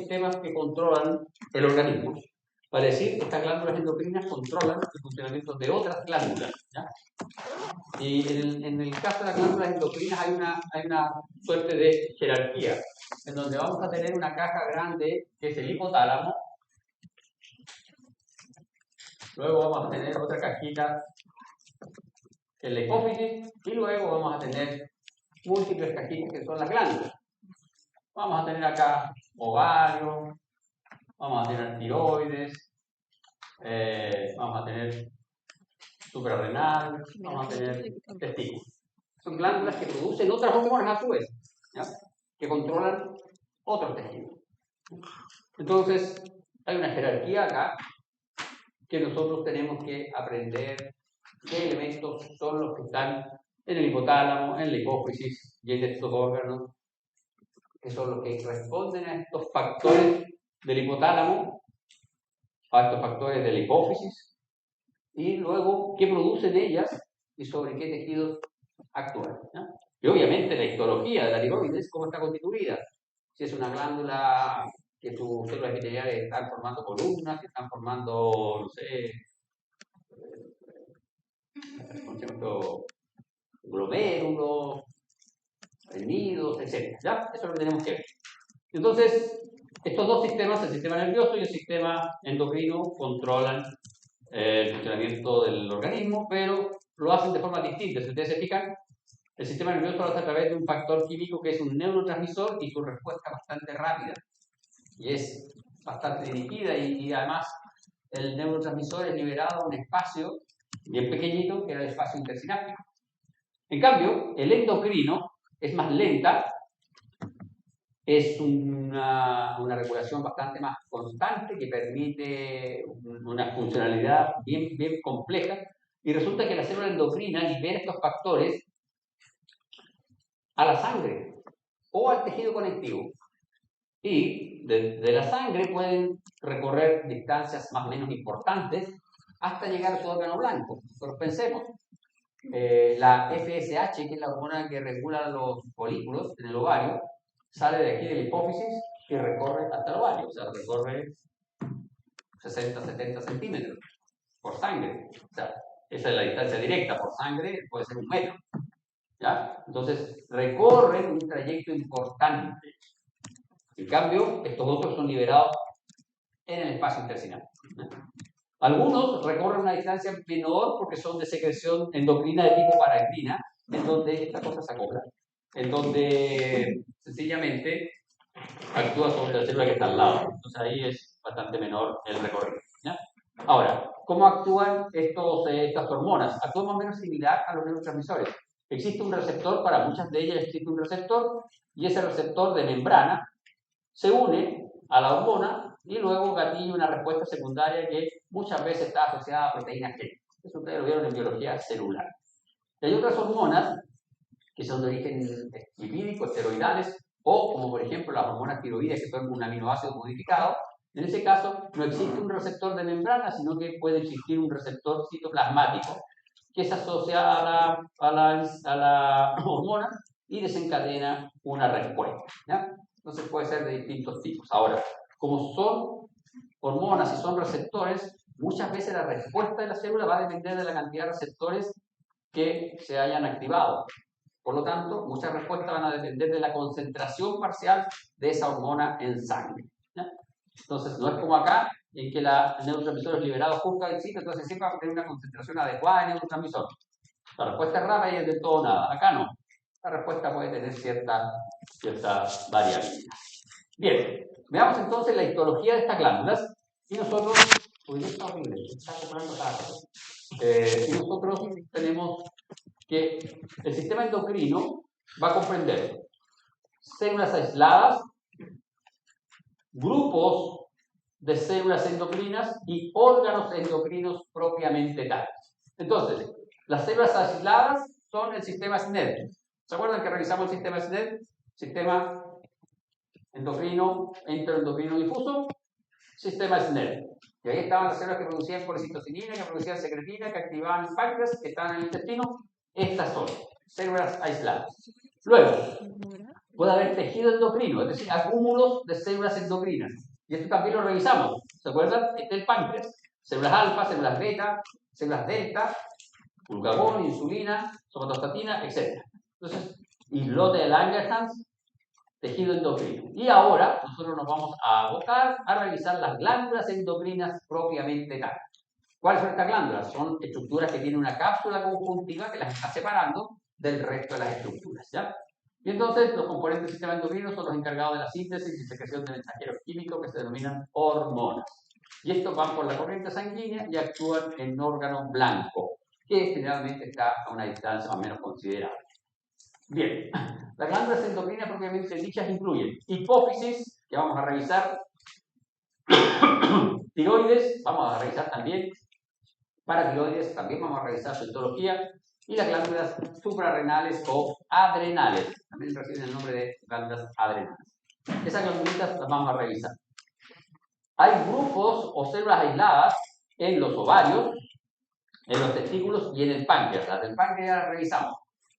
sistemas que controlan el organismo. Para decir que estas glándulas endocrinas controlan el funcionamiento de otras glándulas, ¿ya? Y en el caso de las glándulas endocrinas hay una suerte de jerarquía, en donde vamos a tener una caja grande que es el hipotálamo, luego vamos a tener otra cajita que es la hipófisis, y luego vamos a tener múltiples cajitas que son las glándulas. Vamos a tener acá ovario, vamos a tener tiroides, vamos a tener suprarrenal, vamos a tener testículos. Son glándulas que producen otras hormonas a su vez, ¿ya? Que controlan otros tejidos. Entonces, hay una jerarquía acá que nosotros tenemos que aprender qué elementos son los que están en el hipotálamo, en la hipófisis y en estos órganos, que son los que responden a estos factores del hipotálamo, a estos factores de la hipófisis, y luego qué producen ellas y sobre qué tejidos actúan, ¿no? Y obviamente la histología de la tiroides, cómo está constituida. Si es una glándula que sus células epiteliales están formando columnas, que están formando, no sé, concepto glomérulos, nidos, etc. ¿Ya? Eso es lo que tenemos que ver. Entonces, estos dos sistemas, el sistema nervioso y el sistema endocrino, controlan el funcionamiento del organismo, pero lo hacen de forma distinta. Si ustedes se fijan, el sistema nervioso lo hace a través de un factor químico que es un neurotransmisor y su respuesta es bastante rápida y es bastante dirigida y además el neurotransmisor es liberado a un espacio bien pequeñito que era el espacio intersináptico. En cambio, el endocrino es más lenta, es una regulación bastante más constante que permite una funcionalidad bien compleja, y resulta que la célula endocrina libera estos factores a la sangre o al tejido conectivo, y de la sangre pueden recorrer distancias más o menos importantes hasta llegar a su órgano blanco. Pero pensemos, la FSH, que es la hormona que regula los folículos en el ovario, sale de aquí de la hipófisis y recorre hasta el ovario, o sea, recorre 60-70 centímetros por sangre. O sea, esa es la distancia directa, por sangre puede ser 1 metro. ¿Ya? Entonces, recorren un trayecto importante. En cambio, estos otros son liberados en el espacio intestinal. Algunos recorren una distancia menor porque son de secreción endocrina de tipo paracrina, en donde esta cosa se acopla, en donde sencillamente actúa sobre la célula que está al lado. Entonces ahí es bastante menor el recorrido, ¿ya? Ahora, ¿cómo actúan estas hormonas? Actúan más o menos similar a los neurotransmisores. Existe un receptor, para muchas de ellas existe un receptor, y ese receptor de membrana se une a la hormona y luego gatilla una respuesta secundaria que muchas veces está asociada a proteínas G. Eso ustedes lo vieron en biología celular. Y hay otras hormonas que son de origen lipídico, esteroidales, o como por ejemplo las hormonas tiroides, que son un aminoácido modificado. En ese caso no existe un receptor de membrana, sino que puede existir un receptor citoplasmático que se asocia a la hormona y desencadena una respuesta, ¿ya? Entonces puede ser de distintos tipos. Ahora, como son hormonas y son receptores, muchas veces la respuesta de la célula va a depender de la cantidad de receptores que se hayan activado. Por lo tanto, muchas respuestas van a depender de la concentración parcial de esa hormona en sangre, ¿ya? Entonces, no es como acá, en que el neurotransmisor es liberado justo al sitio, entonces siempre va a tener una concentración adecuada de neurotransmisor. La respuesta es rápida y es de todo nada. Acá no. La respuesta puede tener cierta variabilidad. Bien, veamos entonces la histología de estas glándulas. Y nosotros, está horrible, está comprando cada cosa. Y nosotros tenemos que el sistema endocrino va a comprender células aisladas, grupos de células endocrinas y órganos endocrinos propiamente tales. Entonces, las células aisladas son el sistema SNED. ¿Se acuerdan que revisamos el sistema SNED? Sistema endocrino, enteroendocrino difuso, sistema SNED. Y ahí estaban las células que producían colecitocinina, que producían secretina, que activaban el páncreas, que estaban en el intestino. Estas son células aisladas. Luego, puede haber tejido endocrino, es decir, acúmulos de células endocrinas. Y esto también lo revisamos. ¿Se acuerdan? Este es el páncreas. Células alfa, células beta, células delta, glucagón, insulina, somatostatina, etc. Entonces, islote de Langerhans, tejido endocrino. Y ahora nosotros nos vamos a abocar a revisar las glándulas endocrinas propiamente tal. ¿Cuáles son estas glándulas? Son estructuras que tienen una cápsula conjuntiva que las está separando del resto de las estructuras, ¿ya? Y entonces los componentes del sistema endocrino son los encargados de la síntesis y secreción de mensajeros químicos que se denominan hormonas. Y estos van por la corriente sanguínea y actúan en órgano blanco, que generalmente está a una distancia más o menos considerable. Bien, las glándulas endocrinas propiamente dichas incluyen hipófisis, que vamos a revisar, tiroides, vamos a revisar también, paratiroides, también vamos a revisar su etología, y las glándulas suprarrenales o adrenales, también reciben el nombre de glándulas adrenales. Esas glándulitas las vamos a revisar. Hay grupos o células aisladas en los ovarios, en los testículos y en el páncreas. Las del páncreas ya las revisamos.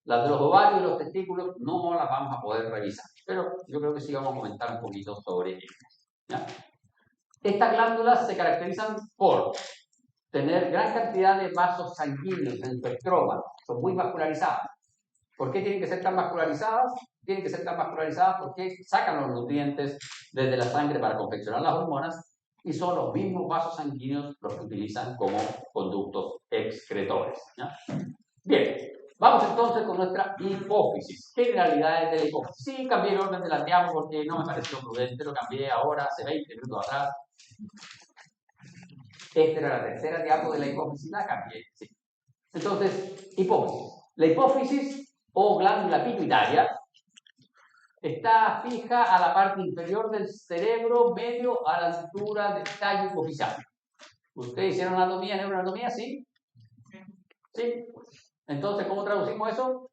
Las de los ovarios y los testículos no las vamos a poder revisar, pero yo creo que sí vamos a comentar un poquito sobre ellas, ¿ya? Estas glándulas se caracterizan por tener gran cantidad de vasos sanguíneos en su estroma, son muy vascularizadas. ¿Por qué tienen que ser tan vascularizadas? Tienen que ser tan vascularizadas porque sacan los nutrientes desde la sangre para confeccionar las hormonas y son los mismos vasos sanguíneos los que utilizan como conductos excretores, ¿ya? Bien, vamos entonces con nuestra hipófisis. Generalidades de la hipófisis. Sí, cambié el orden de la diapo porque no me pareció prudente, lo cambié ahora, hace 20 minutos atrás. Esta era la tercera diapo de la hipófisis, la cambié, sí. Entonces, hipófisis. La hipófisis o glándula pituitaria está fija a la parte inferior del cerebro, medio a la altura del tallo hipofisial. ¿Ustedes hicieron anatomía, neuroanatomía? ¿Sí? ¿Sí? Entonces, ¿cómo traducimos eso?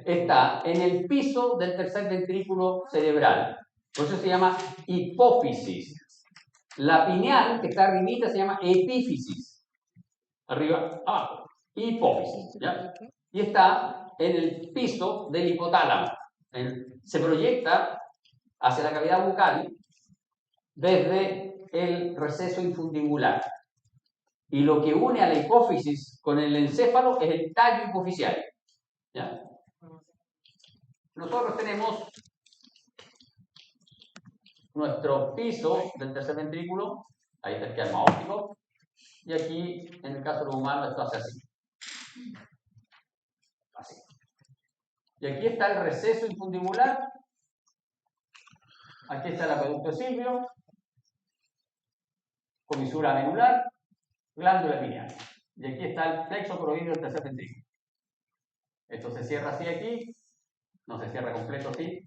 Está en el piso del tercer ventrículo cerebral. Por eso se llama hipófisis. La pineal, que está arribita, se llama epífisis. Arriba, abajo. Hipófisis, ¿ya? Y está en el piso del hipotálamo. Se proyecta hacia la cavidad bucal desde el receso infundibular. Y lo que une a la hipófisis con el encéfalo es el tallo hipofisial, ¿ya? Nosotros tenemos nuestro piso del tercer ventrículo, ahí está el esquema óptico, y aquí, en el caso de los humanos, esto hace así. Así. Y aquí está el receso infundibular, aquí está el acueducto silvio, comisura menular, glándula pineal. Y aquí está el plexo coroideo del tercer ventrículo. Esto se cierra así aquí, no se cierra completo así.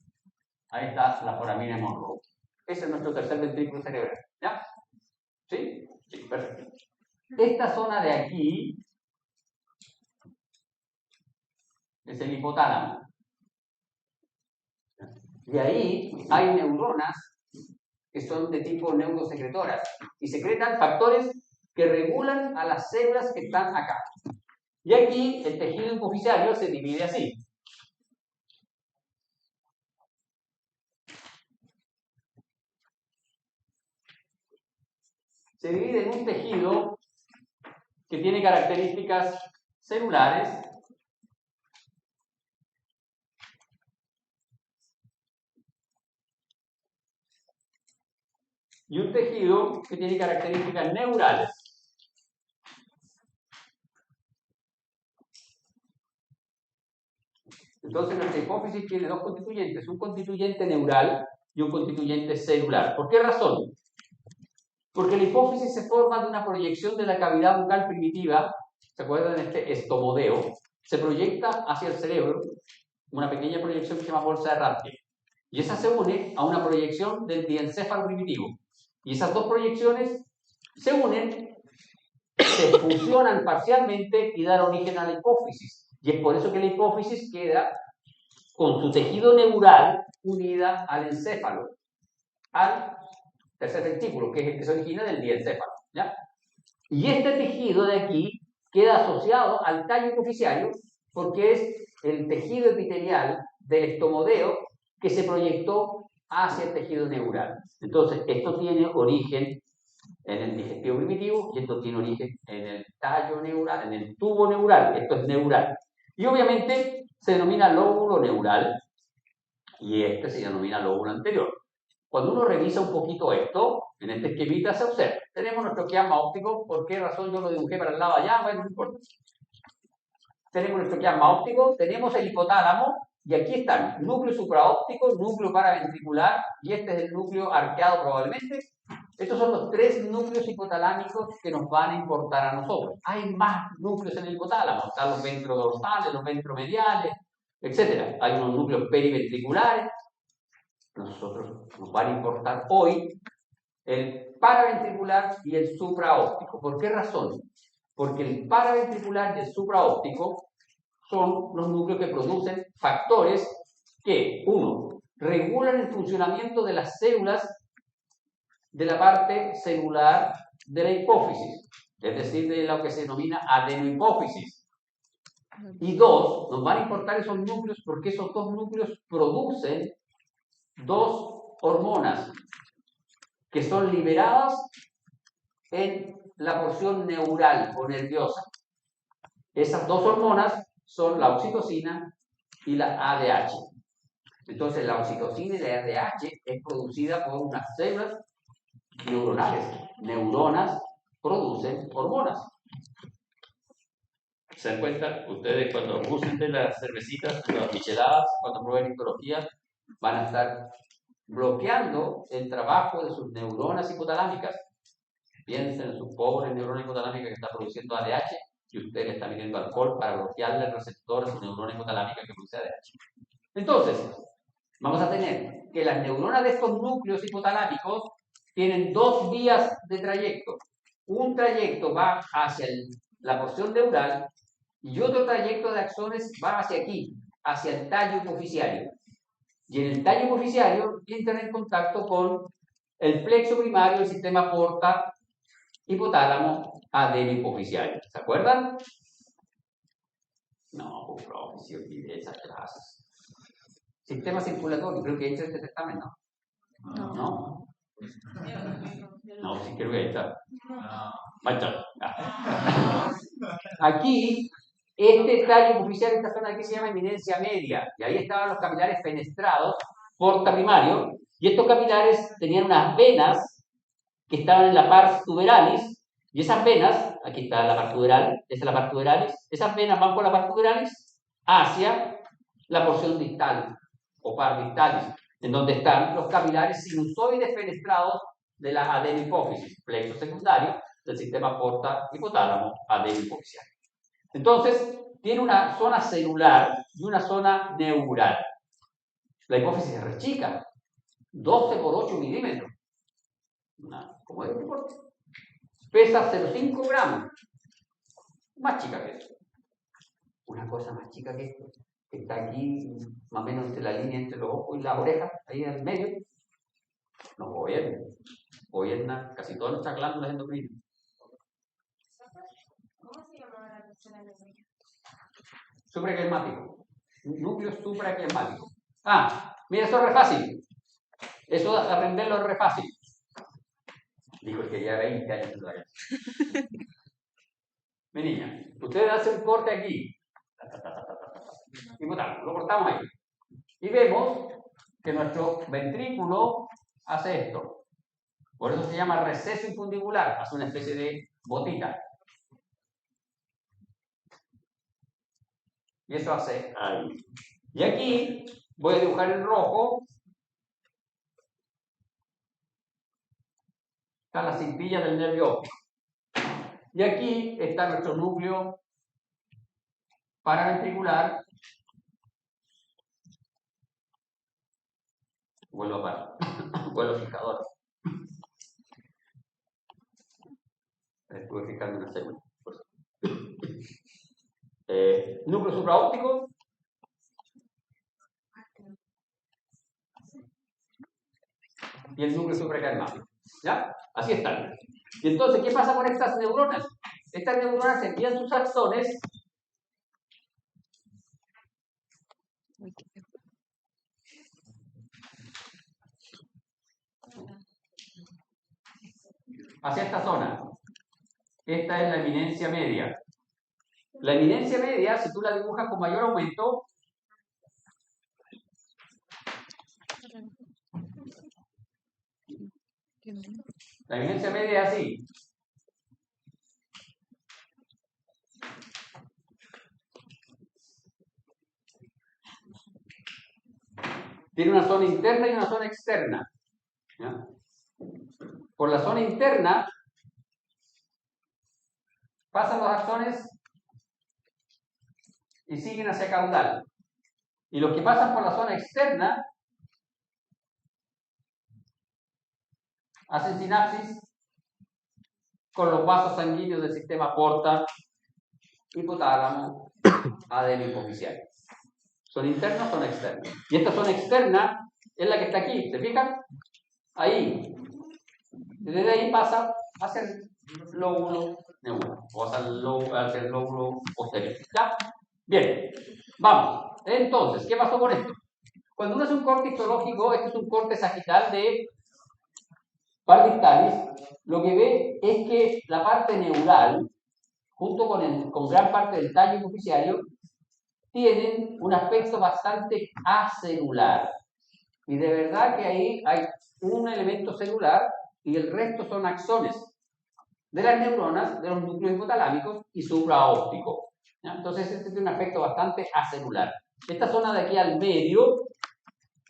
Ahí está la foramina Monroe. Ese es nuestro tercer ventrículo cerebral. ¿Ya? ¿Sí? Sí, perfecto. Esta zona de aquí es el hipotálamo. Y ahí hay neuronas que son de tipo neurosecretoras y secretan factores que regulan a las células que están acá. Y aquí el tejido hipofisiario se divide así. Se divide en un tejido que tiene características celulares y un tejido que tiene características neurales. Entonces nuestra hipófisis tiene dos constituyentes, un constituyente neural y un constituyente celular. ¿Por qué razón? Porque la hipófisis se forma de una proyección de la cavidad bucal primitiva, ¿se acuerdan de este estomodeo? Se proyecta hacia el cerebro, una pequeña proyección que se llama bolsa de Rathke. Y esa se une a una proyección del diencéfalo primitivo. Y esas dos proyecciones se unen, se fusionan parcialmente y dan origen a la hipófisis. Y es por eso que la hipófisis queda con su tejido neural unida al encéfalo, al tercer ventrículo, que es el que se origina del diencéfalo, ¿ya? Y este tejido de aquí queda asociado al tallo hipoficiario porque es el tejido epitelial del estomodeo que se proyectó hacia el tejido neural. Entonces, esto tiene origen en el digestivo primitivo y esto tiene origen en el tallo neural, en el tubo neural. Esto es neural. Y obviamente se denomina lóbulo neural y este se denomina lóbulo anterior. Cuando uno revisa un poquito esto, en este esquemita se observa. Tenemos nuestro quiasma óptico. ¿Por qué razón yo lo dibujé para el lado allá? Bueno, no importa. Tenemos nuestro quiasma óptico, tenemos el hipotálamo, y aquí están núcleo supraóptico, núcleo paraventricular, y este es el núcleo arqueado probablemente. Estos son los tres núcleos hipotalámicos que nos van a importar a nosotros. Hay más núcleos en el hipotálamo, están los ventrodorsales, los ventromediales, etc. Hay unos núcleos periventriculares. Nosotros nos van a importar hoy el paraventricular y el supraóptico. ¿Por qué razón? Porque el paraventricular y el supraóptico son los núcleos que producen factores que, uno, regulan el funcionamiento de las células de la parte celular de la hipófisis, es decir, de lo que se denomina adenohipófisis. Y dos, nos van a importar esos núcleos porque esos dos núcleos producen dos hormonas que son liberadas en la porción neural o nerviosa. Esas dos hormonas son la oxitocina y la ADH. Entonces, la oxitocina y la ADH es producida por unas células neuronales. Neuronas producen hormonas. ¿Se dan cuenta? Ustedes cuando usen de las cervecitas, las micheladas, cuando prueben histología, van a estar bloqueando el trabajo de sus neuronas hipotalámicas. Piensen en sus pobres neuronas hipotalámicas que están produciendo ADH y usted le está metiendo alcohol para bloquearle el receptor a su neurona hipotalámica que produce ADH. Entonces, vamos a tener que las neuronas de estos núcleos hipotalámicos tienen dos vías de trayecto. Un trayecto va hacia la porción neural y otro trayecto de axones va hacia aquí, hacia el tallo hipoficiario. Y en el tallo hipoficiario entran en contacto con el plexo primario del sistema porta hipotálamo adenohipoficiario. ¿Se acuerdan? No, pues profe, si olvidé esas clases. Sistema circulatorio, creo que he hecho este certamen, ¿no? ¿No? No, sí creo que ahí está. Aquí, este tallo hipoficial, esta zona aquí se llama eminencia media, y ahí estaban los capilares fenestrados, porta primario, y estos capilares tenían unas venas que estaban en la pars tuberalis, y esas venas, aquí está la pars tuberal, esta es la pars tuberalis, esas venas van por la pars tuberalis hacia la porción distal, o pars distalis, en donde están los capilares sinusoides fenestrados de la adenohipófisis, plexo secundario del sistema porta hipotálamo adenohipofisial. Entonces, tiene una zona celular y una zona neural. La hipófisis es re chica, 12 por 8 milímetros. Como este deporte. Pesa 0,5 gramos. Más chica que eso. Una cosa más chica que esto, que está aquí, más o menos entre la línea entre los ojos y las orejas, ahí en el medio, nos gobierna casi todas nuestras glándulas endocrinas. ¿Cómo se llama la tercera neuronal? Supraquiasmático. Núcleo supraquiasmático. Mira, eso es re fácil. Eso de aprenderlo es re fácil. Dijo el que ya 20 años en la clase. Mi niña, usted hace un corte aquí. Y lo cortamos ahí. Y vemos que nuestro ventrículo hace esto. Por eso se llama receso infundibular. Hace una especie de botita. Y eso hace ahí. Y aquí voy a dibujar en rojo. Están las cintillas del nervio óptico. Y aquí está nuestro núcleo paraventricular. Vuelvo a parar. Vuelvo fijador. Estuve fijando una segunda. Núcleo supraóptico. Y el núcleo supraquiasmático. ¿Ya? Así están. Y entonces, ¿qué pasa con estas neuronas? Estas neuronas envían sus axones hacia esta zona. Esta es la eminencia media. La eminencia media, si tú la dibujas con mayor aumento, la eminencia media es así. Tiene una zona interna y una zona externa. ¿Ya? Por la zona interna pasan los axones y siguen hacia caudal. Y los que pasan por la zona externa hacen sinapsis con los vasos sanguíneos del sistema porta, hipotálamo, adeno hipoficial. ¿Son internos o son externos? Y esta zona externa es la que está aquí, ¿se fijan? Ahí. Desde ahí pasa hacia el lóbulo neural, o hacia el lóbulo posterior. ¿Ya? Bien, vamos. Entonces, ¿qué pasó con esto? Cuando uno hace un corte histológico, este es un corte sagital de par dictalis, lo que ve es que la parte neural, junto con gran parte del tallo hipoficiario, tienen un aspecto bastante acelular. Y de verdad que ahí hay un elemento celular y el resto son axones de las neuronas, de los núcleos hipotalámicos y supraóptico. ¿Ya? Entonces este tiene un aspecto bastante acelular. Esta zona de aquí al medio,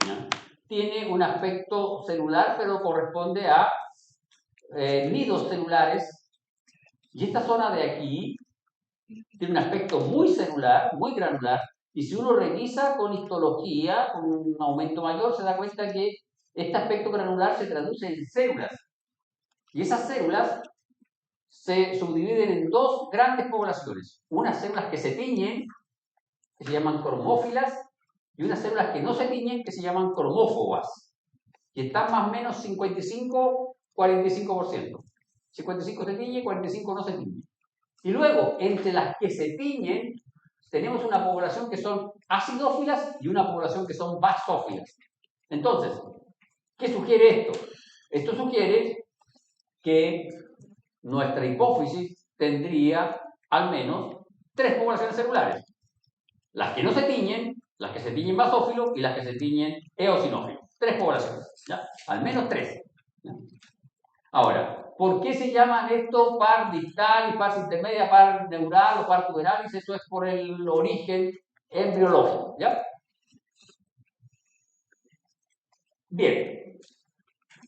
¿ya?, tiene un aspecto celular, pero corresponde a nidos celulares. Y esta zona de aquí tiene un aspecto muy celular, muy granular. Y si uno revisa con histología, con un aumento mayor, se da cuenta que este aspecto granular se traduce en células. Y esas células se subdividen en dos grandes poblaciones. Unas células que se tiñen, que se llaman cromófilas, y unas células que no se tiñen, que se llaman cromófobas. Y están más o menos 55-45%. 55 se tiñe, 45 no se tiñe. Y luego, entre las que se tiñen, tenemos una población que son acidófilas y una población que son basófilas. Entonces, ¿qué sugiere esto? Esto sugiere que nuestra hipófisis tendría al menos 3 poblaciones celulares. Las que no se tiñen, las que se tiñen basófilo y las que se tiñen eosinófilo. 3 poblaciones, ¿ya? Al menos 3. ¿Ya? Ahora, ¿por qué se llaman esto par distal y par intermedia, par neural o par tuberalis? Eso es por el origen embriológico, ¿ya? Bien,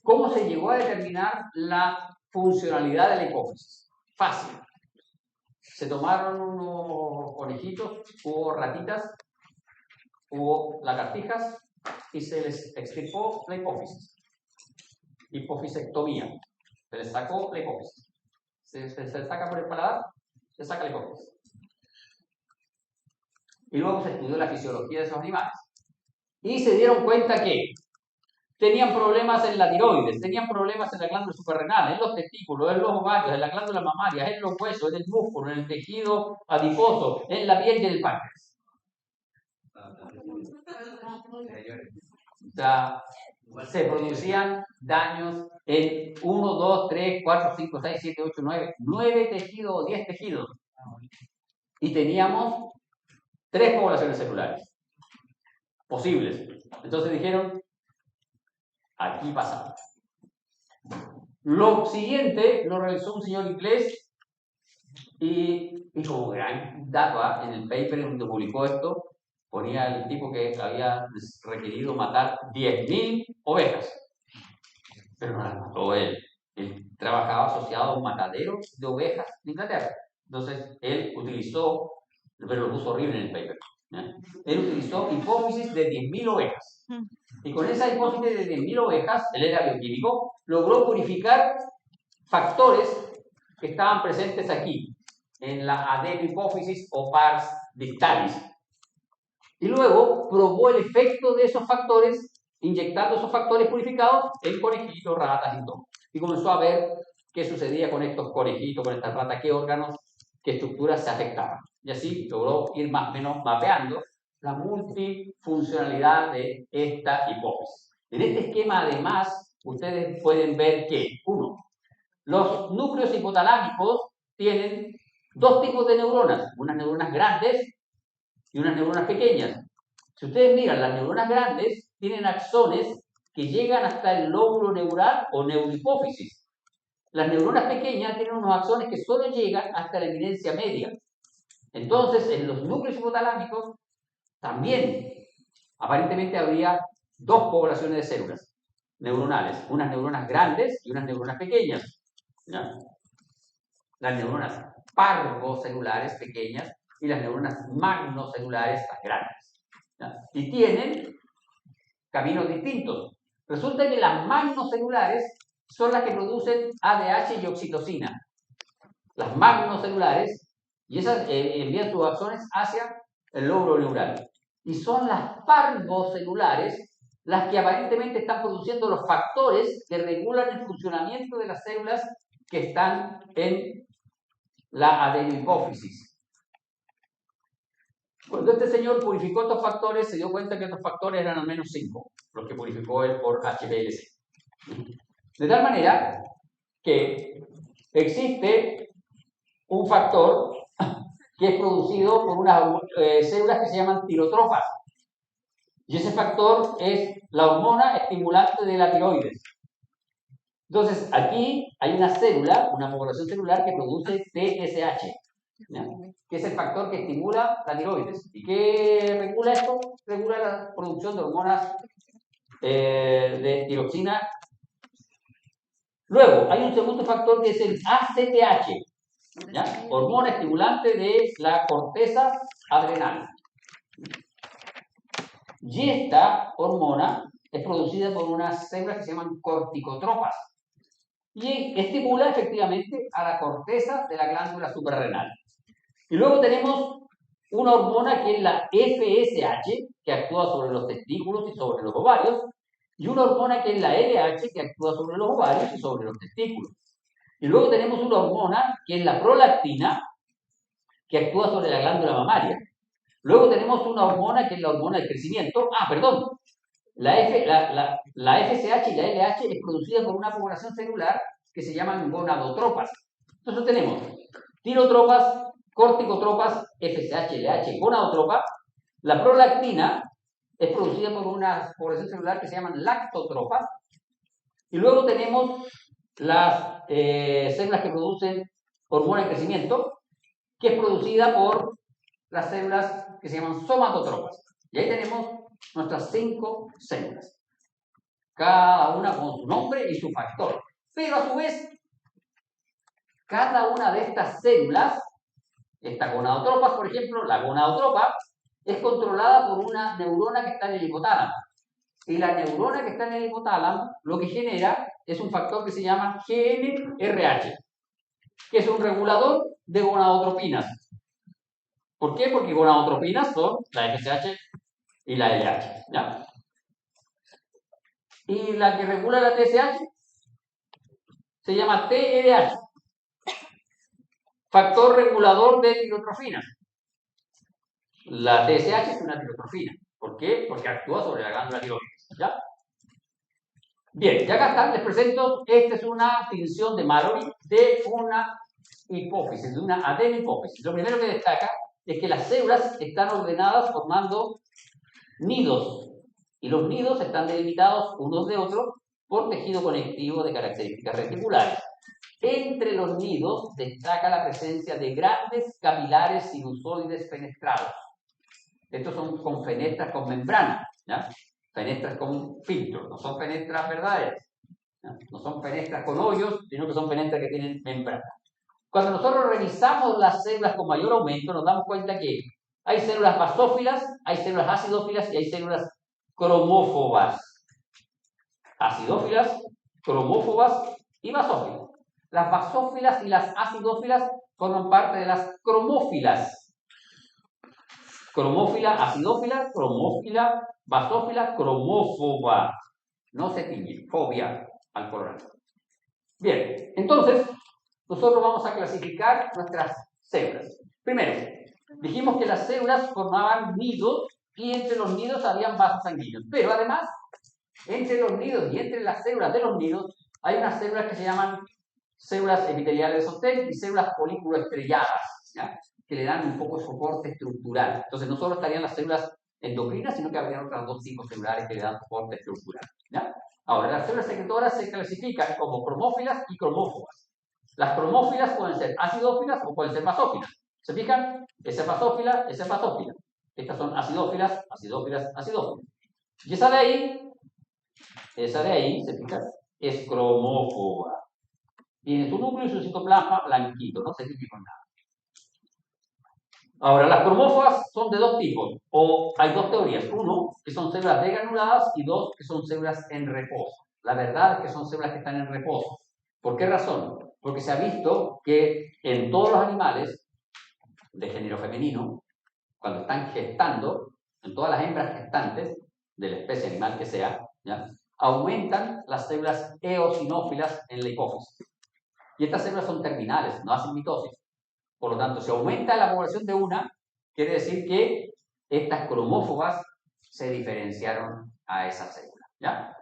¿cómo se llegó a determinar la funcionalidad de la hipófisis? Fácil. Se tomaron unos conejitos, hubo ratitas, hubo lagartijas y se les extirpó la hipófisis. Hipofisectomía. Se les sacó la hipófisis. Se saca por el paladar, se saca la hipófisis. Y luego se estudió la fisiología de esos animales. Y se dieron cuenta que tenían problemas en la tiroides, tenían problemas en la glándula suprarrenal, en los testículos, en los ovarios, en la glándula mamaria, en los huesos, en el músculo, en el tejido adiposo, en la piel y en el páncreas. O sea, se producían daños en 1, 2, 3, 4, 5, 6, 7, 8, 9 tejidos o 10 tejidos. Y teníamos 3 poblaciones celulares posibles. Entonces dijeron, aquí pasa. Lo siguiente lo realizó un señor inglés y como gran dato, en el paper donde publicó esto, ponía el tipo que había requerido matar 10.000 ovejas, pero no las mató él. Él trabajaba asociado a un matadero de ovejas de Inglaterra. Entonces él utilizó, pero lo puso horrible en el paper, ¿ya? Él utilizó hipófisis de 10.000 ovejas. Y con esa hipófisis de 10.000 ovejas, él era bioquímico, logró purificar factores que estaban presentes aquí, en la adenohipófisis o pars dictalis. Y luego probó el efecto de esos factores, inyectando esos factores purificados en conejitos, ratas y todo. Y comenzó a ver qué sucedía con estos conejitos, con estas ratas, qué órganos, qué estructuras se afectaban. Y así logró ir más o menos mapeando la multifuncionalidad de esta hipófisis. En este esquema, además, ustedes pueden ver que, uno, los núcleos hipotalámicos tienen dos tipos de neuronas, unas neuronas grandes y unas neuronas pequeñas. Si ustedes miran, las neuronas grandes tienen axones que llegan hasta el lóbulo neural o neurohipófisis. Las neuronas pequeñas tienen unos axones que solo llegan hasta la eminencia media. Entonces, en los núcleos hipotalámicos también aparentemente habría dos poblaciones de células neuronales, unas neuronas grandes y unas neuronas pequeñas. ¿Ya? Las neuronas parvocelulares pequeñas y las neuronas magnocelulares grandes. ¿Ya? Y tienen caminos distintos. Resulta que las magnocelulares son las que producen ADH y oxitocina. Las magnocelulares, y esas envían sus axones hacia el lóbulo neural. Y son las parvocelulares las que aparentemente están produciendo los factores que regulan el funcionamiento de las células que están en la adenohipófisis. Cuando este señor purificó estos factores, se dio cuenta que estos factores eran al menos 5, los que purificó él por HPLC. De tal manera que existe un factor que es producido por unas células que se llaman tirotropas. Y ese factor es la hormona estimulante de la tiroides. Entonces, aquí hay una célula, una población celular que produce TSH, ¿ya? Que es el factor que estimula la tiroides. ¿Y qué regula esto? Regula la producción de hormonas de tiroxina. Luego, hay un segundo factor que es el ACTH, ¿ya? Hormona estimulante de la corteza adrenal. Y esta hormona es producida por unas células que se llaman corticotropas y estimula efectivamente a la corteza de la glándula suprarrenal. Y luego tenemos una hormona que es la FSH, que actúa sobre los testículos y sobre los ovarios, y una hormona que es la LH, que actúa sobre los ovarios y sobre los testículos. Y luego tenemos una hormona que es la prolactina, que actúa sobre la glándula mamaria. Luego tenemos una hormona que es la hormona del crecimiento. La FSH y la LH es producida por una población celular que se llaman gonadotropas. Entonces tenemos tirotropas, corticotropas, FSH, LH, gonadotropa. La prolactina es producida por una población celular que se llaman lactotropas. Y luego tenemos las células que producen hormona de crecimiento, que es producida por las células que se llaman somatotropas. Y ahí tenemos nuestras 5 células, cada una con su nombre y su factor. Pero a su vez, cada una de estas células, esta gonadotropas, por ejemplo, la gonadotropa, es controlada por una neurona que está en el hipotálamo. Y la neurona que está en el hipotálamo lo que genera es un factor que se llama GNRH, que es un regulador de gonadotropinas. ¿Por qué? Porque gonadotropinas son la FSH y la LH. ¿Ya? Y la que regula la TSH se llama TRH, factor regulador de tirotrofinas. La TSH es una tirotrofina. ¿Por qué? Porque actúa sobre la glándula tiroides. ¿Ya? Bien, ya acá está, les presento, esta es una tinción de Mallory de una hipófisis, de una adenohipófisis. Lo primero que destaca es que las células están ordenadas formando nidos, y los nidos están delimitados unos de otros por tejido conectivo de características reticulares. Entre los nidos destaca la presencia de grandes capilares sinusoides fenestrados. Estos son con fenestras con membrana, ¿ya? Fenestras con filtros, no son fenestras verdaderas, ¿ya? No son fenestras con hoyos, sino que son fenestras que tienen membrana. Cuando nosotros revisamos las células con mayor aumento, nos damos cuenta que hay células basófilas, hay células acidófilas y hay células cromófobas. Acidófilas, cromófobas y basófilas. Las basófilas y las acidófilas forman parte de las cromófilas. Cromófila, acidófila, cromófila, basófila, cromófoba. No se tiñe, fobia al colorante. Bien, entonces, nosotros vamos a clasificar nuestras células. Primero, dijimos que las células formaban nidos y entre los nidos habían vasos sanguíneos. Pero además, entre los nidos y entre las células de los nidos, hay unas células que se llaman células epiteliales de sostén y células folículo-estrelladas, ¿ya? Que le dan un poco de soporte estructural. Entonces, no solo estarían las células endocrinas, sino que habría otros dos tipos celulares que le dan soporte estructural, ¿ya? Ahora, las células secretoras se clasifican como cromófilas y cromófogas. Las cromófilas pueden ser acidófilas o pueden ser basófilas. ¿Se fijan? Esa es basófila, esa es basófila. Estas son acidófilas, acidófilas, acidófilas. Y esa de ahí, ¿se fijan? Es cromófoba. Tiene su núcleo y su citoplasma blanquito, no se tiñe con nada. Ahora, las cromófogas son de dos tipos, o hay dos teorías. Uno, que son células degranuladas, y dos, que son células en reposo. La verdad es que son células que están en reposo. ¿Por qué razón? Porque se ha visto que en todos los animales de género femenino, cuando están gestando, en todas las hembras gestantes, de la especie animal que sea, ¿ya? Aumentan las células eosinófilas en la hipófisis. Y estas células son terminales, no hacen mitosis. Por lo tanto, si aumenta la población de una, quiere decir que estas cromófogas se diferenciaron a esa célula, ¿ya?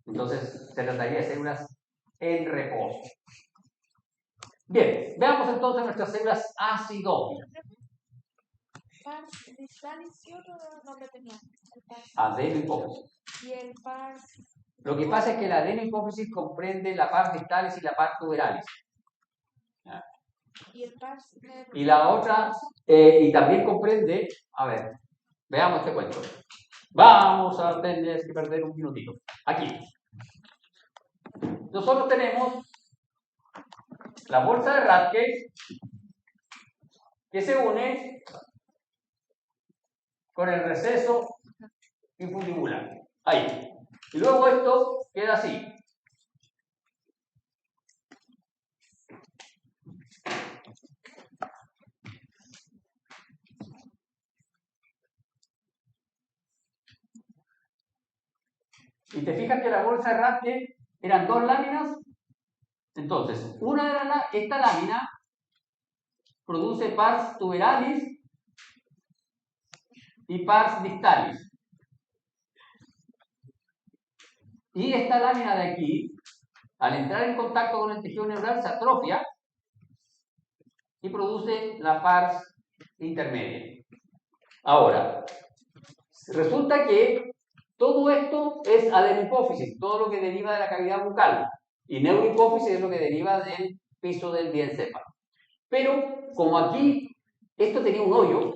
Entonces, se trataría de células en reposo. Bien, veamos entonces nuestras células acidófilas. Pars distalis, ¿qué otro nombre tenía? Adenohipófisis. Y el pars. Lo que pasa es que la adenohipófisis comprende la pars distalis y la pars tuberalis. ¿Ya? Y el pars. Y la otra, y también comprende, a ver, veamos este cuento. Vamos a tener que perder un minutito. Aquí. Nosotros tenemos la bolsa de Rathke que se une con el receso infundibular. Ahí. Y luego esto queda así. Y te fijas que la bolsa de Rathke eran dos láminas. Entonces, esta lámina produce pars tuberalis y pars distalis. Y esta lámina de aquí, al entrar en contacto con el tejido neural, se atrofia y produce la pars intermedia. Ahora, resulta que todo esto es adenohipófisis, todo lo que deriva de la cavidad bucal. Y neurohipófisis es lo que deriva del piso del diencéfalo. Pero, como aquí esto tenía un hoyo,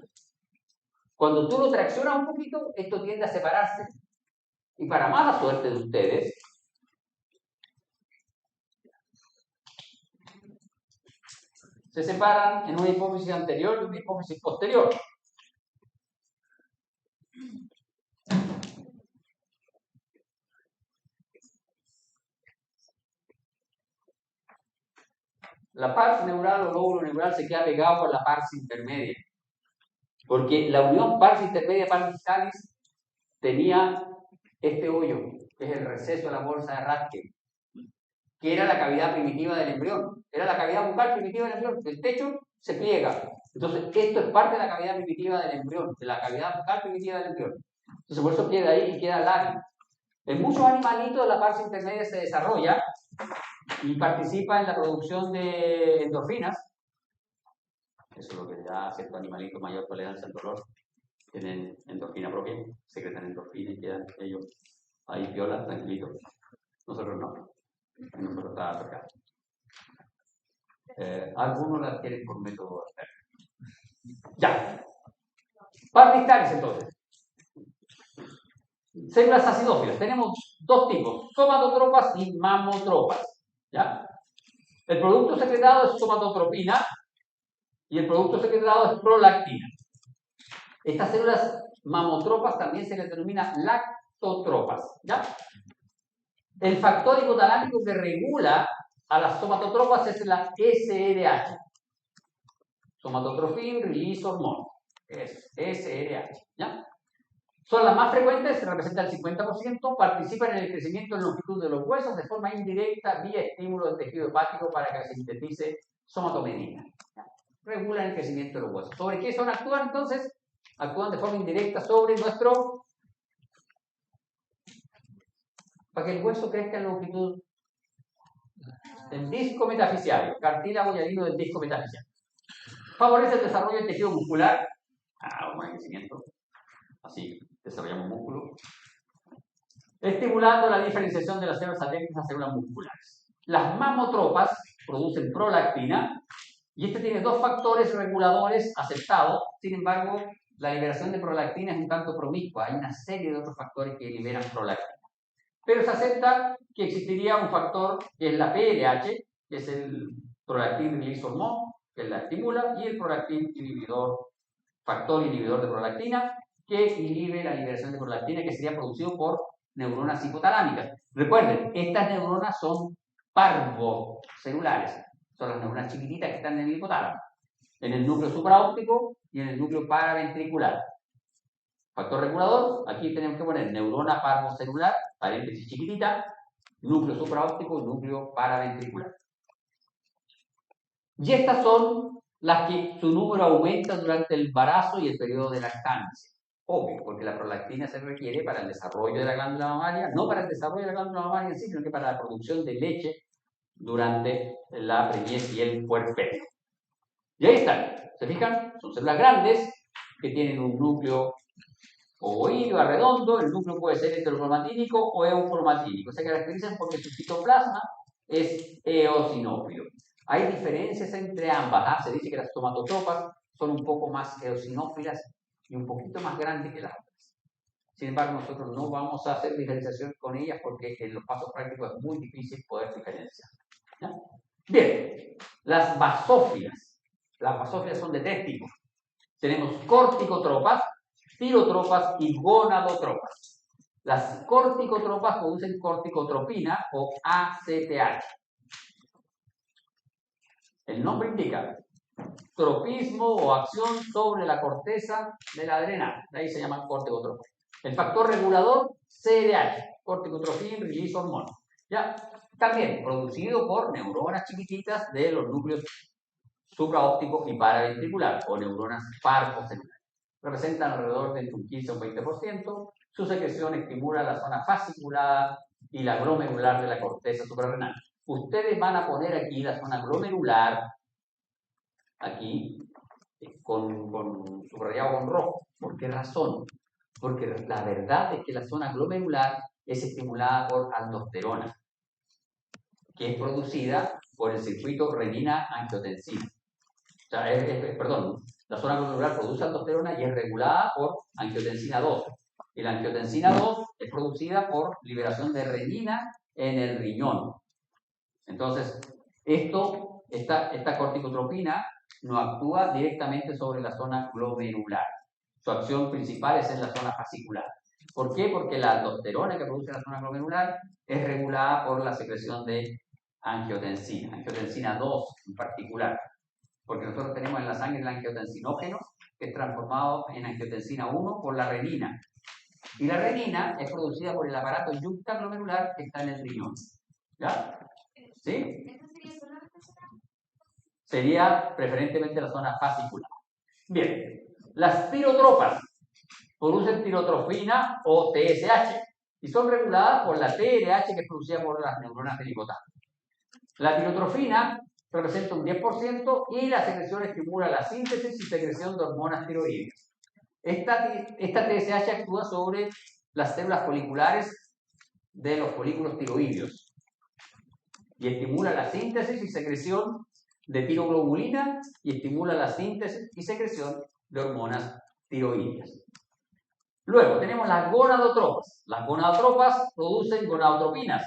cuando tú lo traccionas un poquito, esto tiende a separarse. Y para mala suerte de ustedes, se separan en una hipófisis anterior y una hipófisis posterior. La pars neural o lóbulo neural se queda pegado con la pars intermedia. Porque la unión pars intermedia-pars distalis tenía este hoyo, que es el receso de la bolsa de Rathke, que era la cavidad primitiva del embrión. Era la cavidad bucal primitiva del embrión. El techo se pliega. Entonces, esto es parte de la cavidad primitiva del embrión, de la cavidad bucal primitiva del embrión. Entonces, por eso queda ahí y queda lágrima. En muchos animalitos la pars intermedia se desarrolla y participa en la producción de endorfinas. Eso es lo que le da a cierto animalito mayor tolerancia al dolor. Tienen endorfina propia, secretan endorfina y quedan ellos ahí piolas, tranquilitos. Nosotros no. Nosotros está atacado. Algunos la adquieren por método externo. Ya. Pars distalis entonces. Células acidófilas. Tenemos dos tipos, somatotropas y mamotropas. ¿Ya? El producto secretado es somatotropina y el producto secretado es prolactina. Estas células mamotropas también se les denomina lactotropas. ¿Ya? El factor hipotalámico que regula a las somatotropas es la SRH. Somatotropin Release Hormone. Es SRH. ¿Ya? Son las más frecuentes, representan el 50%, participan en el crecimiento en longitud de los huesos de forma indirecta vía estímulo del tejido hepático para que sintetice somatomedina. Regulan el crecimiento de los huesos. ¿Sobre qué son actúan entonces? Actúan de forma indirecta sobre nuestro... para que el hueso crezca en longitud del disco metafisiario, cartílago y alilo del disco metafisiario. Favorece el desarrollo del tejido muscular. Un buen crecimiento. Así desarrollamos músculo. Estimulando la diferenciación de las células adheres a células musculares. Las mamotropas producen prolactina y este tiene dos factores reguladores aceptados. Sin embargo, la liberación de prolactina es un tanto promiscua. Hay una serie de otros factores que liberan prolactina. Pero se acepta que existiría un factor que es la PLH, que es el prolactin release hormone, que la estimula, y el prolactin inhibidor, factor inhibidor de prolactina, que inhibe la liberación de prolactina, que sería producido por neuronas hipotalámicas. Recuerden, estas neuronas son parvocelulares, son las neuronas chiquititas que están en el hipotálamo, en el núcleo supraóptico y en el núcleo paraventricular. Factor regulador, aquí tenemos que poner neurona parvocelular, paréntesis chiquitita, núcleo supraóptico y núcleo paraventricular. Y estas son las que su número aumenta durante el embarazo y el periodo de lactancia. Obvio, porque la prolactina se requiere para el desarrollo de la glándula mamaria, no para el desarrollo de la glándula mamaria en sí, sino que para la producción de leche durante la preñez y el puerperio. Y ahí están, ¿se fijan? Son células grandes que tienen un núcleo ovoide o redondo, el núcleo puede ser heterocromatínico o eucromatínico. Se caracterizan porque su citoplasma es eosinófilo. Hay diferencias entre ambas. Se dice que las somatotropas son un poco más eosinófilas y un poquito más grandes que las otras. Sin embargo, nosotros no vamos a hacer diferenciación con ellas porque en los pasos prácticos es muy difícil poder diferenciar. ¿Ya? Bien, las basófilas. Las basófilas son de tres tipos. Tenemos corticotropas, tirotropas y gonadotropas. Las corticotropas producen corticotropina o ACTH. El nombre indica tropismo o acción sobre la corteza de la adrenal. De ahí se llama corticotropa. El factor regulador, CRH, corticotropin release hormone. ¿Ya? También producido por neuronas chiquititas de los núcleos supraópticos y paraventricular o neuronas parvocelulares. Representan alrededor de un 15 o un 20%. Su secreción estimula la zona fasciculada y la glomerular de la corteza suprarrenal. Ustedes van a poner aquí la zona glomerular, aquí, con subrayado con rojo. ¿Por qué razón? Porque la verdad es que la zona glomerular es estimulada por aldosterona, que es producida por el circuito renina-angiotensina. O sea, perdón, la zona glomerular produce aldosterona y es regulada por angiotensina 2. Y la angiotensina 2 es producida por liberación de renina en el riñón. Entonces, esta corticotropina no actúa directamente sobre la zona glomerular. Su acción principal es en la zona fascicular. ¿Por qué? Porque la aldosterona que produce la zona glomerular es regulada por la secreción de angiotensina 2 en particular. Porque nosotros tenemos en la sangre el angiotensinógeno, que es transformado en angiotensina 1 por la renina. Y la renina es producida por el aparato yuxtaglomerular que está en el riñón. ¿Ya? ¿Sí? Sería preferentemente la zona fascicular. Bien, las tirotropas producen tirotrofina o TSH y son reguladas por la TRH que es producida por las neuronas del hipotálamo. La tirotrofina representa un 10% y la secreción estimula la síntesis y secreción de hormonas tiroideas. Esta TSH actúa sobre las células foliculares de los folículos tiroideos y estimula la síntesis y secreción de tiroglobulina y estimula la síntesis y secreción de hormonas tiroideas. Luego tenemos las gonadotropas. Las gonadotropas producen gonadotropinas,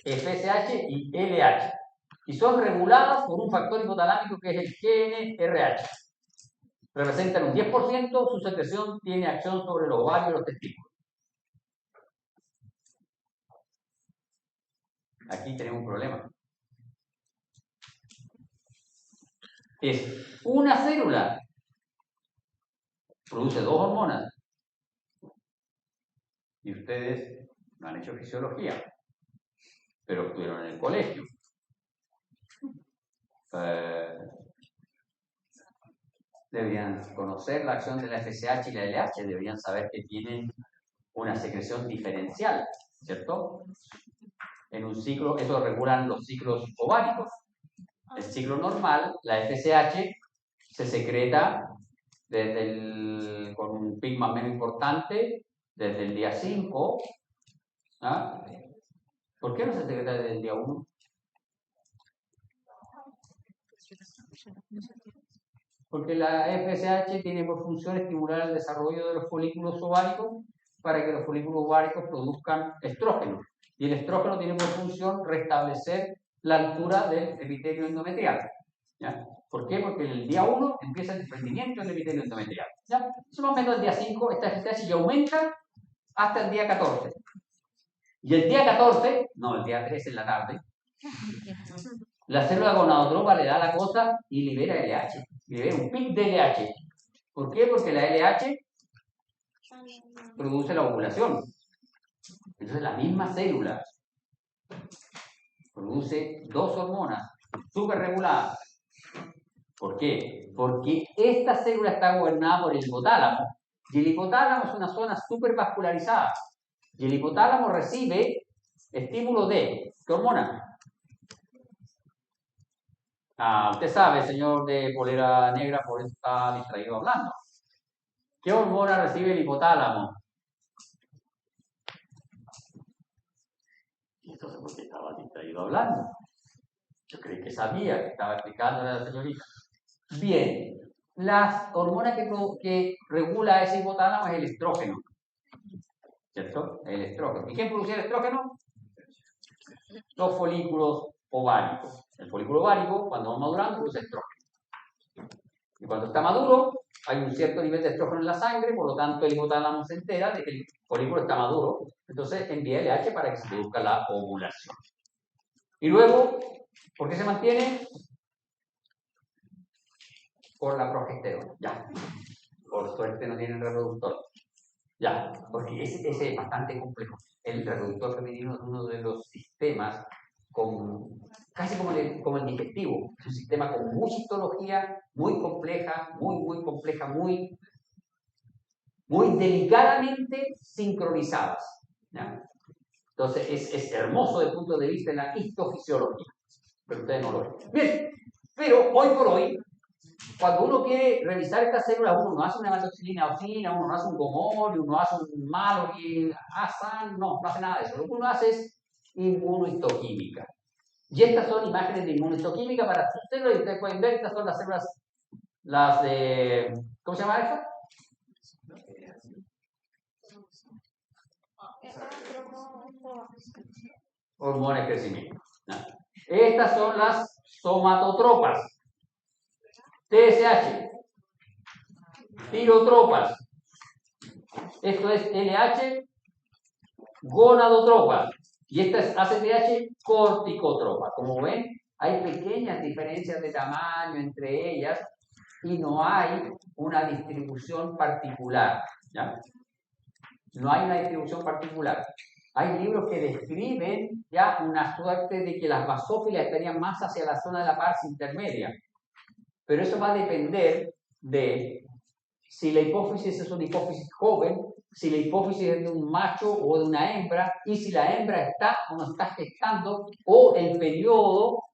FSH y LH, y son reguladas por un factor hipotalámico que es el GNRH. Representan un 10%, su secreción tiene acción sobre los ovarios y los testículos. Aquí tenemos un problema. Es una célula, produce dos hormonas, Y ustedes no han hecho fisiología, pero estuvieron en el colegio. Deberían conocer la acción de la FSH y la LH, deberían saber que tienen una secreción diferencial, ¿cierto? En un ciclo, eso regulan los ciclos ováricos. El ciclo normal, la FSH, se secreta con un pic más o menos importante desde el día 5. ¿Ah? ¿Por qué no se secreta desde el día 1? Porque la FSH tiene por función estimular el desarrollo de los folículos ováricos para que los folículos ováricos produzcan estrógeno. Y el estrógeno tiene por función restablecer la altura del epitelio endometrial. ¿Ya? ¿Por qué? Porque en el día 1 empieza el desprendimiento del epitelio endometrial. ¿Ya? Más o menos el día 5 esta FSH ya aumenta hasta el día 14. Y el día 14, no, el día 13 en la tarde, la célula gonadotropa le da la cosa y libera LH. Libera un pic de LH. ¿Por qué? Porque la LH produce la ovulación. Entonces la misma célula produce dos hormonas súper reguladas. ¿Por qué? Porque esta célula está gobernada por el hipotálamo. Y el hipotálamo es una zona súper vascularizada. Y el hipotálamo recibe estímulo de ¿qué hormona? Usted sabe, señor de polera negra, por eso está distraído hablando. ¿Qué hormona recibe el hipotálamo? Y entonces, ¿por qué estaba distraído hablando? Yo creí que sabía, que estaba explicándole a la señorita. Bien, las hormonas que regula ese hipotálamo es el estrógeno. ¿Cierto? El estrógeno. ¿Y quién produce el estrógeno? Los folículos ováricos. El folículo ovárico, cuando va madurando, produce estrógeno. Y cuando está maduro, hay un cierto nivel de estrógeno en la sangre, por lo tanto el hipotálamo se entera de que el folículo está maduro, entonces envía LH para que se produzca la ovulación. Y luego, ¿por qué se mantiene? Por la progesterona. Ya. Por suerte no tienen reproductor. Ya, porque ese es bastante complejo. El reproductor femenino es uno de los sistemas casi como el digestivo. Es un sistema con mucha histología, muy compleja, muy compleja, muy delicadamente sincronizadas. ¿Ya? Entonces es hermoso desde el punto de vista de la histofisiología, pero ustedes no lo ven. Bien, pero hoy por hoy, cuando uno quiere revisar estas células, uno no hace una hematoxilina eosina, uno no hace un gomol, uno hace un Mallory, ASAN, no hace nada de eso. Lo que uno hace es inmunohistoquímica. Y estas son imágenes de inmunohistoquímica para sus células, y ustedes pueden ver, estas son las células, las de, ¿cómo se llama esta? Hormona de crecimiento. No. Estas son las somatotropas, TSH, tirotropas. Esto es LH, gonadotropa. Y esta es ACTH, corticotropa. Como ven, hay pequeñas diferencias de tamaño entre ellas y no hay una distribución particular. ¿Ya? No hay una distribución particular. Hay libros que describen ya una suerte de que las basófilas estarían más hacia la zona de la pars intermedia. Pero eso va a depender de si la hipófisis es una hipófisis joven, si la hipófisis es de un macho o de una hembra, y si la hembra está o no está gestando, o el periodo,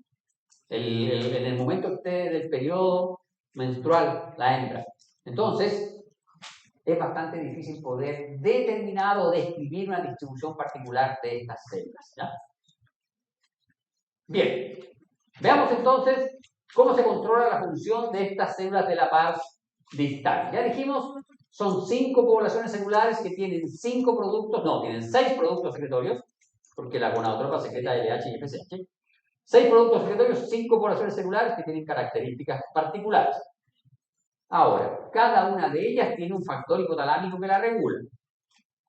en el momento del periodo menstrual, la hembra. Entonces, es bastante difícil poder determinar o describir una distribución particular de estas células. ¿Ya? Bien, veamos entonces cómo se controla la función de estas células de la pars distal. Ya dijimos, son 5 poblaciones celulares que tienen 5 productos, no, tienen 6 productos secretorios, porque la gonadotropa secreta LH y FSH. 6 productos secretorios, 5 poblaciones celulares que tienen características particulares. Ahora, cada una de ellas tiene un factor hipotalámico que la regula.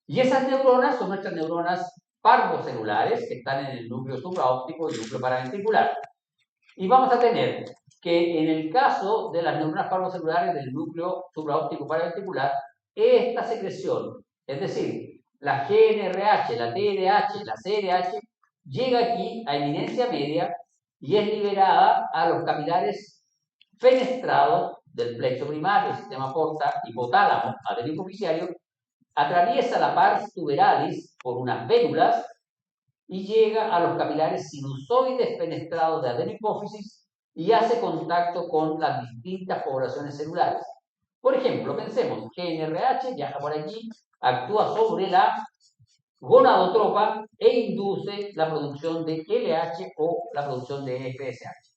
Y esas neuronas son nuestras neuronas parvocelulares que están en el núcleo supraóptico y el núcleo paraventricular. Y vamos a tener que en el caso de las neuronas parvocelulares del núcleo supraóptico paraventricular, esta secreción, es decir, la GNRH, la TRH, la CRH, llega aquí a eminencia media y es liberada a los capilares fenestrados del plexo primario, sistema porta, hipotálamo, adenohipoficiario, atraviesa la pars tuberalis por unas vénulas y llega a los capilares sinusoides fenestrados de adenohipófisis y hace contacto con las distintas poblaciones celulares. Por ejemplo, pensemos, GNRH viaja por allí, actúa sobre la gonadotropa e induce la producción de LH o la producción de FSH.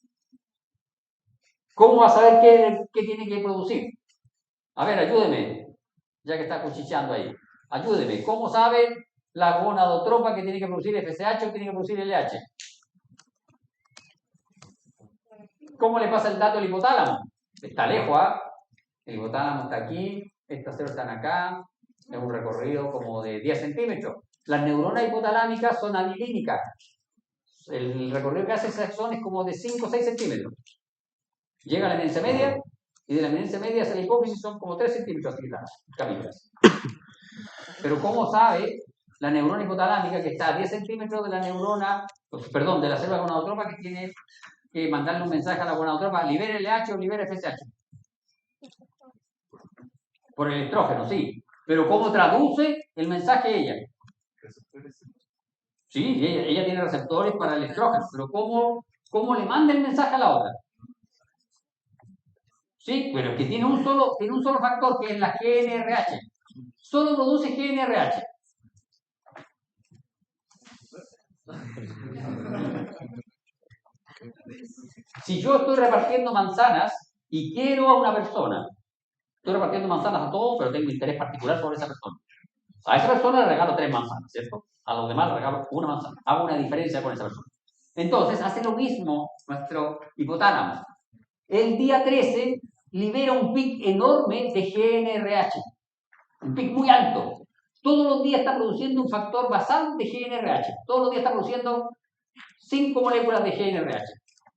¿Cómo va a saber qué tiene que producir? A ver, ayúdeme, ya que está cuchicheando ahí. Ayúdeme, ¿cómo sabe la gonadotropa que tiene que producir FSH o tiene que producir LH? ¿Cómo le pasa el dato al hipotálamo? Está lejos, ¿ah? El hipotálamo está aquí, estas células están acá, es un recorrido como de 10 centímetros. Las neuronas hipotalámicas son amilínicas. El recorrido que hace ese axón es como de 5 o 6 centímetros. Llega a la eminencia media y de la eminencia media hacia la hipófisis son como 3 centímetros así las capítulas. Pero ¿cómo sabe la neurona hipotalámica que está a 10 centímetros de la neurona, perdón, de la célula gonadotropa que tiene que mandarle un mensaje a la gonadotropa, libere LH o libere FSH? Por el estrógeno, sí. Pero ¿cómo traduce el mensaje ella? Sí, ella tiene receptores para el estrógeno, pero ¿cómo le manda el mensaje a la otra? Sí, pero es que tiene un solo factor que es la GNRH. Solo produce GNRH. Si yo estoy repartiendo manzanas y quiero a una persona, estoy repartiendo manzanas a todos, pero tengo interés particular sobre esa persona. A esa persona le regalo 3 manzanas, ¿cierto? A los demás le regalo una manzana. Hago una diferencia con esa persona. Entonces, hace lo mismo nuestro hipotálamo. El día 13 libera un pic enorme de GNRH. Un pic muy alto. Todos los días está produciendo un factor basal de GNRH. Todos los días está produciendo 5 moléculas de GNRH.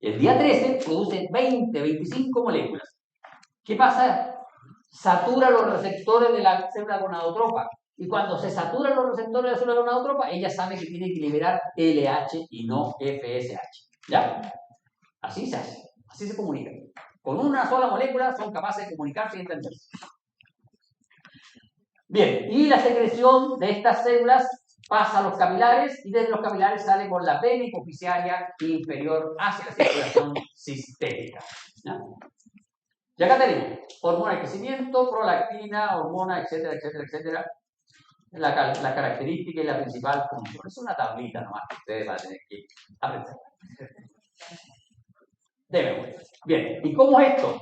El día 13 produce 20, 25 moléculas. ¿Qué pasa? Satura los receptores de la célula gonadotropa. Y cuando se saturan los receptores de la célula gonadotropa, ella sabe que tiene que liberar LH y no FSH. ¿Ya? Así se hace. Así se comunica. Con una sola molécula son capaces de comunicarse y entenderse. Bien, y la secreción de estas células pasa a los capilares y desde los capilares sale por la vena hipoficiaria inferior hacia la circulación sistémica. ¿Ya? Y acá tenemos hormona de crecimiento, prolactina, hormona, etcétera, etcétera, etcétera. La característica y la principal función. Es una tablita nomás que ustedes van a tener que aprender. Debe vuelta. Bien, ¿y cómo es esto?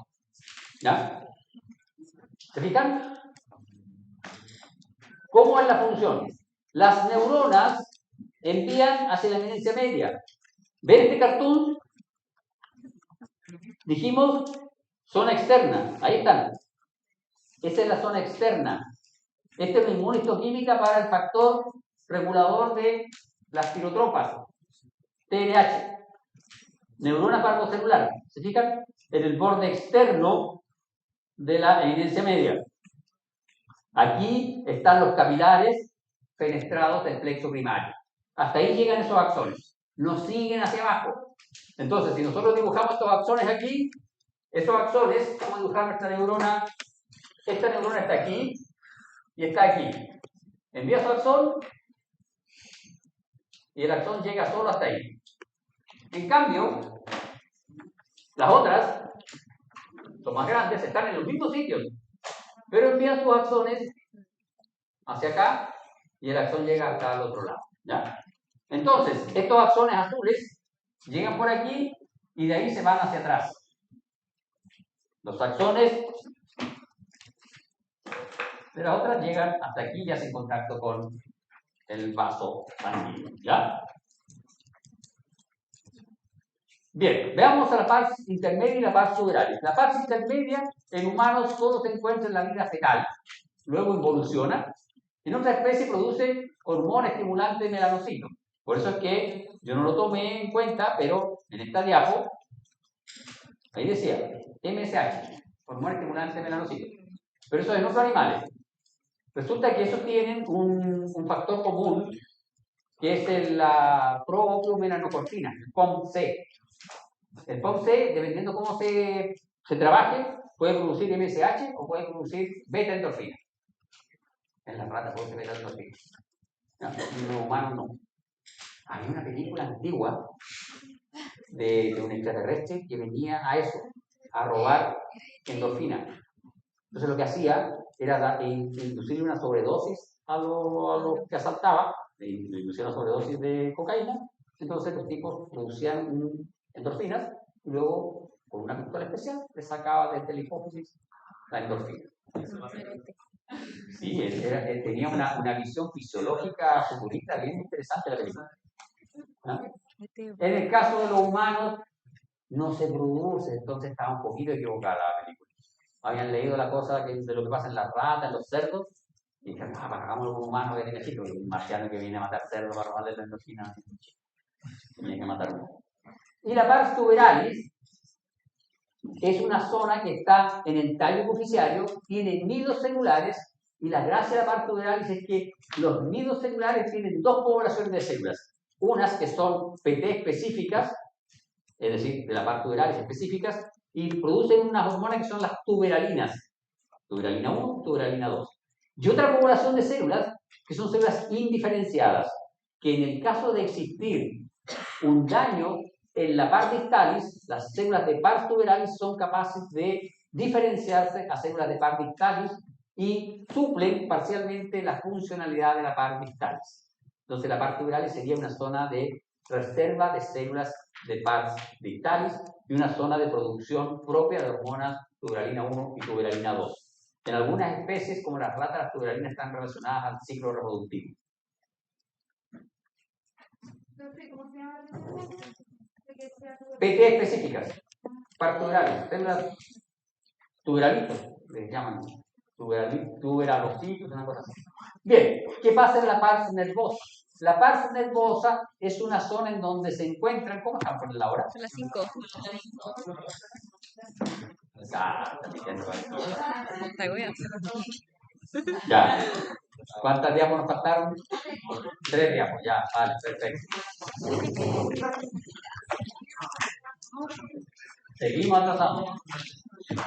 ¿Ya? ¿Se fijan? ¿Cómo es la función? Las neuronas envían hacia la eminencia media. ¿Ven este cartoon? Dijimos zona externa. Ahí están. Esa es la zona externa. Esta es la inmunistoquímica para el factor regulador de las tirotropas. TRH. Neurona parvocelular. ¿Se fijan? En el borde externo de la eminencia media. Aquí están los capilares fenestrados del plexo primario. Hasta ahí llegan esos axones. No siguen hacia abajo. Entonces, si nosotros dibujamos estos axones aquí, esos axones, vamos a dibujar nuestra neurona. Esta neurona está aquí y está aquí. Envía su axón y el axón llega solo hasta ahí. En cambio, las otras son más grandes, están en los mismos sitios, pero envían sus axones hacia acá y el axón llega hasta el otro lado. ¿Ya? Entonces, estos axones azules llegan por aquí y de ahí se van hacia atrás. Los axones de las otras llegan hasta aquí y hacen contacto con el vaso sanguíneo. ¿Ya? Bien, veamos a la pars intermedia y la pars tuberalis. La pars intermedia en humanos solo se encuentra en la vida fetal, luego evoluciona. En otra especie produce hormona estimulante de melanocito. Por eso es que yo no lo tomé en cuenta, pero en esta diapo, ahí decía MSH, hormona estimulante de melanocito. Pero eso es en otros animales. Resulta que esos tienen un factor común, que es la proopiomelanocortina, el POMC. El POMC, dependiendo cómo se trabaje, puede producir MSH o puede producir beta-endorfina. En las ratas puede ser beta-endorfina. No, en los humanos no. Había una película antigua de un extraterrestre que venía a eso, a robar endorfina. Entonces lo que hacía era inducir una sobredosis a los que asaltaba, le inducían una sobredosis de cocaína. Entonces los tipos producían endorfinas y luego con una pistola especial le sacaba desde la hipófisis la endorfina. Sí, él tenía una visión fisiológica futurista bien interesante la película. ¿Ah? En el caso de los humanos no se produce, entonces estaba un poquito equivocada la película. Habían leído la cosa de lo que pasa en las ratas, en los cerdos, y dijeron, hagámoslo con humanos que tiene chico, y un marciano que viene a matar cerdos para robarle la endorfina, tiene que matarlo. Y la pars tuberalis es una zona que está en el tallo epifisiario, tiene nidos celulares, y la gracia de la pars tuberalis es que los nidos celulares tienen dos poblaciones de células, unas que son PT específicas, es decir, de la pars tuberalis específicas, y producen unas hormonas que son las tuberalinas, tuberalina 1, tuberalina 2. Y otra población de células que son células indiferenciadas, que en el caso de existir un daño en la pars distalis, las células de pars tuberalis son capaces de diferenciarse a células de pars distalis y suplen parcialmente la funcionalidad de la pars distalis. Entonces la pars tuberalis sería una zona de reserva de células de pars distalis y una zona de producción propia de hormonas tuberalina 1 y tuberalina 2. En algunas especies, como las ratas, las tuberalinas están relacionadas al ciclo reproductivo. ¿Cómo se llama? PT específicas, pars tuberalis, células tuberalitos, les llaman tuberalocitos, una cosa así. Bien, ¿qué pasa en la pars nervosa? La pars nervosa es una zona en donde se encuentran, ¿cómo están por la hora? Son las 5. Ya. ¿Cuántas diapos nos faltaron? 3 diapos, ya, vale, perfecto. Seguimos atrasando.